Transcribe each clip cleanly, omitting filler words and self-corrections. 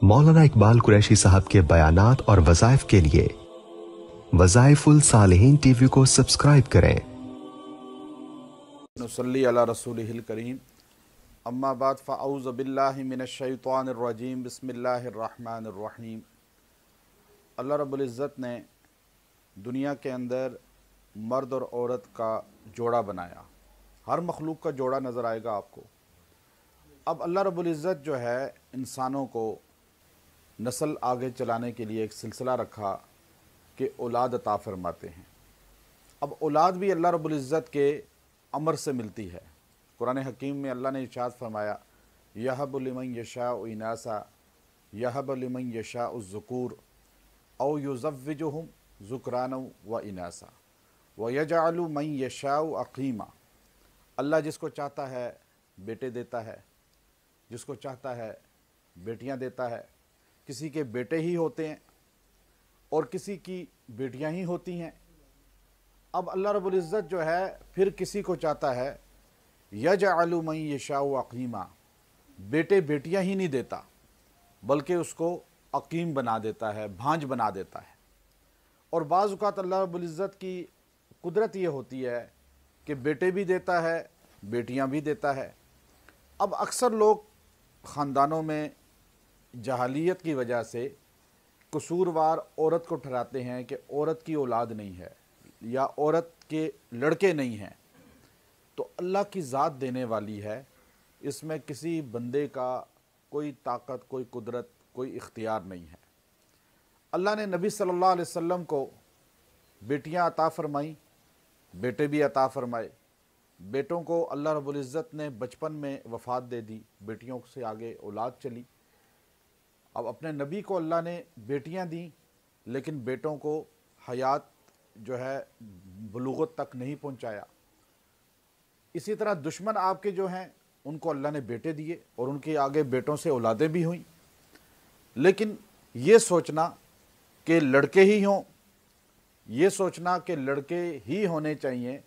मौलाना इकबाल कुरैशी साहब के बयानात और वज़ाइफ के लिए वज़ाइफुल सालिहीन टीवी को सब्सक्राइब करें। नुसल्ली अला रसूलिहिल करीम, अम्मा बाद फ़अऊज़ु बिल्लाहि मिनश शैतानिर रजीम, बिस्मिल्लाहिर रहमानिर रहीम। अल्लाह रब्बुल इज़्ज़त ने दुनिया के अंदर मर्द और औरत का जोड़ा बनाया। हर मखलूक का जोड़ा नज़र आएगा आपको। अब अल्लाह रब्बुल इज़्ज़त जो है इंसानों को नस्ल आगे चलाने के लिए एक सिलसिला रखा कि औलाद अता फरमाते हैं। अब औलाद भी अल्लाह रब्बुल इज़्ज़त के अमर से मिलती है। कुरान हकीम में अल्लाह ने इरशाद फरमाया, यहब लिमन यशाउ इनासा यहब लिमन यशाउ ज़ुकूर औ युज़व्विजुहुम ज़ुकरान व इनासा व यजअलु मन यशाउ अक़ीमा। अल्लाह जिसको चाहता है बेटे देता है, जिसको चाहता है बेटियां देता है। किसी के बेटे ही होते हैं और किसी की बेटियां ही होती हैं। अब अल्लाह रब्बुल इज़्ज़त जो है फिर किसी को चाहता है यजअलु मन यशाउ अक़ीमा, बेटे बेटियां ही नहीं देता बल्कि उसको अकीम बना देता है, भांज बना देता है। और बाज़ औक़ात अल्लाह रब्बुल इज़्ज़त की कुदरत ये होती है कि बेटे भी देता है, बेटियां भी देता है। अब अक्सर लोग ख़ानदानों में जहालियत की वजह से कसूरवार औरत को ठहराते हैं कि औरत की औलाद नहीं है या औरत के लड़के नहीं हैं। तो अल्लाह की ज़ात देने वाली है, इसमें किसी बंदे का कोई ताकत, कोई कुदरत, कोई इख्तियार नहीं है। अल्लाह ने नबी सल्लल्लाहु अलैहि वसल्लम को बेटियां अता फरमाई, बेटे भी अता फरमाए। बेटों को अल्लाह रब्बुल इज़्ज़त ने बचपन में वफ़ात दे दी, बेटियों से आगे औलाद चली। अब अपने नबी को अल्लाह ने बेटियां दी, लेकिन बेटों को हयात जो है बुलूगत तक नहीं पहुंचाया। इसी तरह दुश्मन आपके जो हैं उनको अल्लाह ने बेटे दिए और उनके आगे बेटों से औलादें भी हुई। लेकिन ये सोचना कि लड़के ही हों, ये सोचना कि लड़के ही होने चाहिए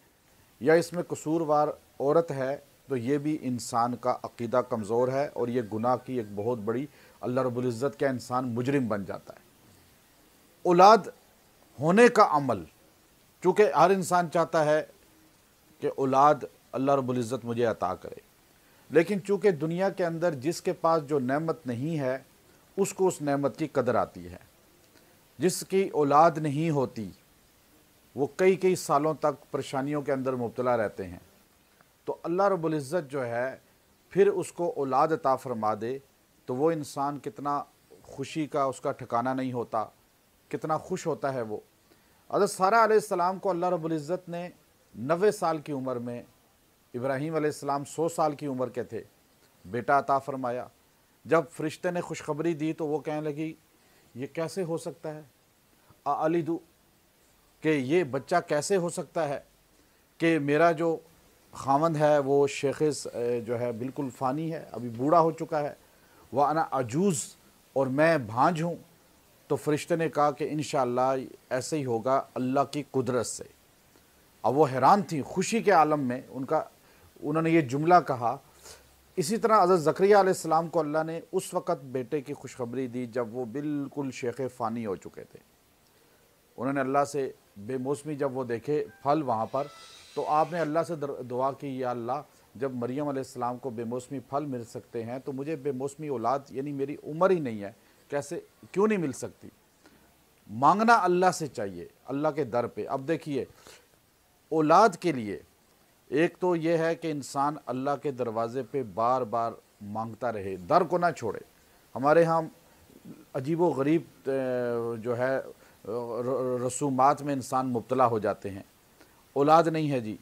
या इसमें कसूरवार औरत है, तो ये भी इंसान का अक़ीदा कमज़ोर है और ये गुनाह की एक बहुत बड़ी, अल्लाह रब्बुल इज़्ज़त का इंसान मुजरिम बन जाता है। औलाद होने का अमल, चूँकि हर इंसान चाहता है कि औलाद अल्लाह रब्बुल इज़्ज़त मुझे अता करे, लेकिन चूँकि दुनिया के अंदर जिसके पास जो नेमत नहीं है उसको उस नेमत की कदर आती है। जिसकी औलाद नहीं होती वो कई कई सालों तक परेशानियों के अंदर मुब्तला रहते हैं। तो अल्लाह रब्बुल इज़्ज़त जो है फिर उसको औलाद अता फरमा दे तो वो इंसान कितना खुशी का उसका ठिकाना नहीं होता, कितना खुश होता है वो। हज़रत सारा अलैहिस्सलाम को अल्लाह रब्बुल इज़्ज़त ने 90 साल की उम्र में, इब्राहीम अलैहिस्सलाम 100 साल की उम्र के थे, बेटा अता फरमाया। जब फरिश्ते ने खुशखबरी दी तो वो कहने लगी ये कैसे हो सकता है, अलिदु, कि ये बच्चा कैसे हो सकता है कि मेरा जो खामंद है वो शेख जो है बिल्कुल फ़ानी है, अभी बूढ़ा हो चुका है, वह अना अजूज़ और मैं भांज हूँ। तो फरिश्ते ने कहा कि इंशाअल्लाह ऐसे ही होगा अल्लाह की कुदरत से। अब वो हैरान थी, खुशी के आलम में उन्होंने ये जुमला कहा। इसी तरह हज़रत ज़करिया अलैहिस्सलाम को अल्लाह ने उस वक़्त बेटे की खुशखबरी दी जब वो बिल्कुल शेख फ़ानी हो चुके थे। उन्होंने अल्लाह से बेमौसमी जब वो देखे फल वहाँ पर, तो आपने अल्लाह से दुआ की, या अल्लाह जब मरियम अलैहिस्सलाम को बेमौसमी फल मिल सकते हैं तो मुझे बेमौसमी औलाद, यानी मेरी उम्र ही नहीं है, कैसे क्यों नहीं मिल सकती। मांगना अल्लाह से चाहिए, अल्लाह के दर पे। अब देखिए औलाद के लिए एक तो ये है कि इंसान अल्लाह के दरवाज़े पे बार बार मांगता रहे, दर को ना छोड़े। हमारे यहाँ अजीबो गरीब जो है रसूमात में इंसान मुब्तला हो जाते हैं। औलाद नहीं है जी,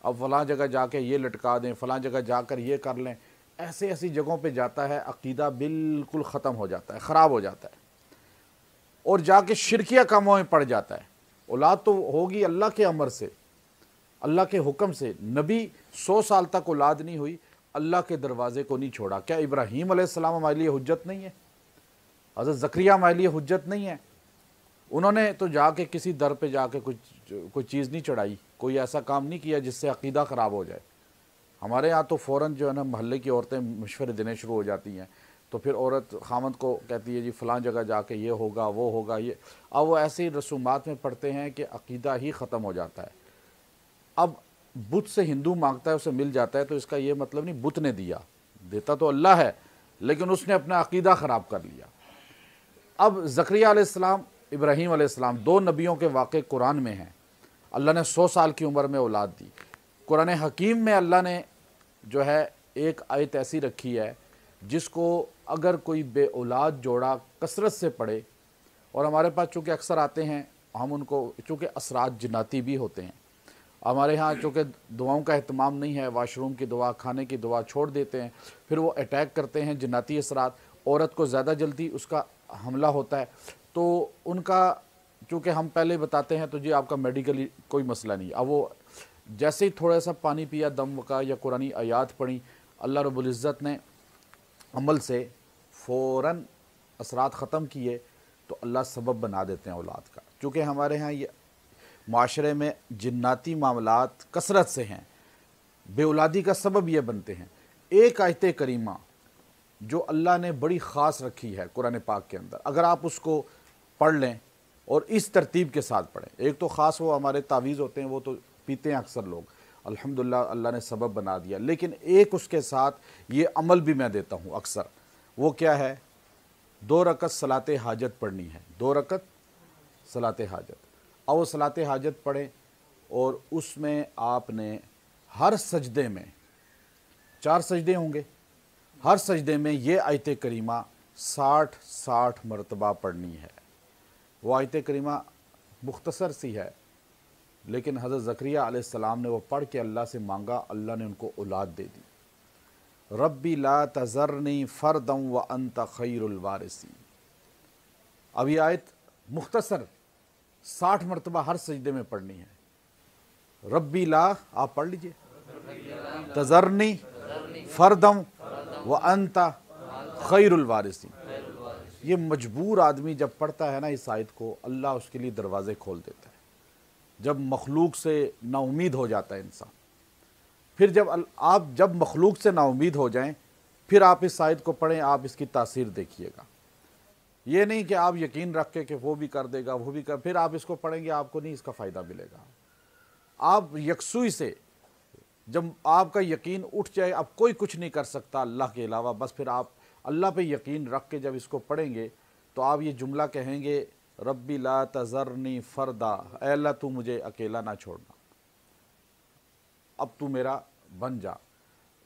अब फ़लाँ जगह जाके ये लटका दें, फ़लाँ जगह जाकर ये कर लें, ऐसे ऐसी जगहों पे जाता है, अक़ीदा बिल्कुल ख़त्म हो जाता है, ख़राब हो जाता है और जाके शिरकिया कामों में पड़ जाता है। औलाद तो होगी अल्लाह के अमर से, अल्लाह के हुक्म से। नबी 100 साल तक औलाद नहीं हुई, अल्लाह के दरवाज़े को नहीं छोड़ा। क्या इब्राहीम अलैहिस्सलाम हमारे लिए हुज्जत नहीं है? हज़रत ज़करिया हमारे लिए हुज्जत नहीं है? उन्होंने तो जाके किसी दर पे जाके कोई चीज़ नहीं चढ़ाई, कोई ऐसा काम नहीं किया जिससे अक़ीदा ख़राब हो जाए। हमारे यहाँ तो फ़ौरन जो है ना मोहल्ले की औरतें मशवरे देने शुरू हो जाती हैं تو پھر عورت خامد کو کہتی ہے جی فلاں جگہ جا کے یہ ہوگا وہ ہوگا یہ، اب وہ ایسی رسومات میں پڑھتے ہیں کہ عقیدہ ہی ختم ہو جاتا ہے۔ اب بت سے ہندو مانگتا ہے اسے مل جاتا ہے، تو اس کا یہ مطلب نہیں بت نے دیا، دیتا تو اللہ ہے لیکن اس نے اپنا عقیدہ خراب کر لیا۔ اب زکریا علیہ السلام، ابراہیم علیہ السلام، دو نبیوں کے واقعے قرآن میں ہیں۔ اللہ نے 100 سال کی عمر میں اولاد دی۔ قرآن حکیم میں اللہ نے جو ہے ایک آیت ایسی رکھی ہے جس کو اگر کوئی بے اولاد جوڑا کثرت سے پڑھے، اور ہمارے پاس چونکہ اکثر آتے ہیں، ہم ان کو چونکہ اثرات جناتی بھی ہوتے ہیں، ہمارے ہاں چونکہ دعاؤں کا اہتمام نہیں ہے، واش روم کی دعا، کھانے کی دعا چھوڑ دیتے ہیں، پھر وہ اٹیک کرتے ہیں جناتی اثرات، عورت کو زیادہ جلدی اس کا حملہ ہوتا ہے۔ تو ان کا چونکہ ہم پہلے بتاتے ہیں تو جی آپ کا میڈیکلی کوئی مسئلہ نہیں، اب وہ جیسے ہی تھوڑا سا پانی پیا، دم کا یا قرآنی آیات پڑھی، اللہ رب العزت نے عمل سے فوراً اثرات ختم کیے، تو اللہ سبب بنا دیتے ہیں اولاد کا۔ چونکہ ہمارے ہاں یہ معاشرے میں جناتی معاملات کثرت سے ہیں، بے اولادی کا سبب یہ بنتے ہیں۔ ایک آیت کریمہ جو اللہ نے بڑی خاص رکھی ہے قرآن پاک کے اندر، اگر آپ اس کو پڑھ لیں اور اس ترتیب کے ساتھ پڑھیں، ایک تو خاص وہ ہمارے تعویذ ہوتے ہیں، وہ تو پیتے ہیں اکثر لوگ، الحمدللہ اللہ نے سبب بنا دیا، لیکن ایک اس کے ساتھ یہ عمل بھی میں دیتا ہوں اکثر، وہ کیا ہے؟ 2 رکعت صلاۃ حاجت پڑھنی ہے، 2 رکعت صلاۃ حاجت، اور وہ صلاۃ حاجت پڑھیں، اور اس میں آپ نے ہر سجدے میں 4 سجدے ہوں گے، ہر سجدے میں یہ آیت کریمہ 60 مرتبہ پڑھنی ہے۔ وہ آیت کریمہ مختصر سی ہے، لیکن حضرت زکریہ علیہ السلام نے وہ پڑھ کے اللہ سے مانگا، اللہ نے ان کو اولاد دے دی۔ ربی لا تذرنی فردا وانت خیر الوارثین۔ اب یہ آیت مختصر 60 مرتبہ ہر سجدے میں پڑھنی ہے۔ ربی لا، آپ پڑھ لیجئے، تذرنی فردا وانت خیر الوارثین۔ یہ مجبور آدمی جب پڑھتا ہے نا اس آیت کو، اللہ اس کے لیے دروازے کھول دیتا ہے۔ جب مخلوق سے نا امید ہو جاتا ہے انسان، پھر جب مخلوق سے نا امید ہو جائیں، پھر آپ اس آیت کو پڑھیں، آپ اس کی تاثیر دیکھیے گا۔ یہ نہیں کہ آپ یقین رکھ کے کہ وہ بھی کر دے گا، وہ بھی پھر آپ اس کو پڑھیں گے، آپ کو نہیں اس کا فائدہ ملے گا۔ آپ یکسوئی سے جب آپ کا یقین اٹھ جائے، اب کوئی کچھ نہیں کر سکتا اللہ کے علاوہ، بس پھر آپ اللہ پہ یقین رکھ کے جب اس کو پڑھیں گے تو آپ یہ جملہ کہیں گے، ربی لا تذرنی فردا، اے اللہ تو مجھے اکیلا نہ چھوڑنا، اب تو میرا بن جا۔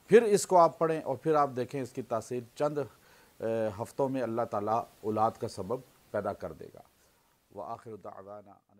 پھر اس کو آپ پڑھیں اور پھر آپ دیکھیں اس کی تاثیر، چند ہفتوں میں اللہ تعالیٰ اولاد کا سبب پیدا کر دے گا۔ وآخر دعوانا ان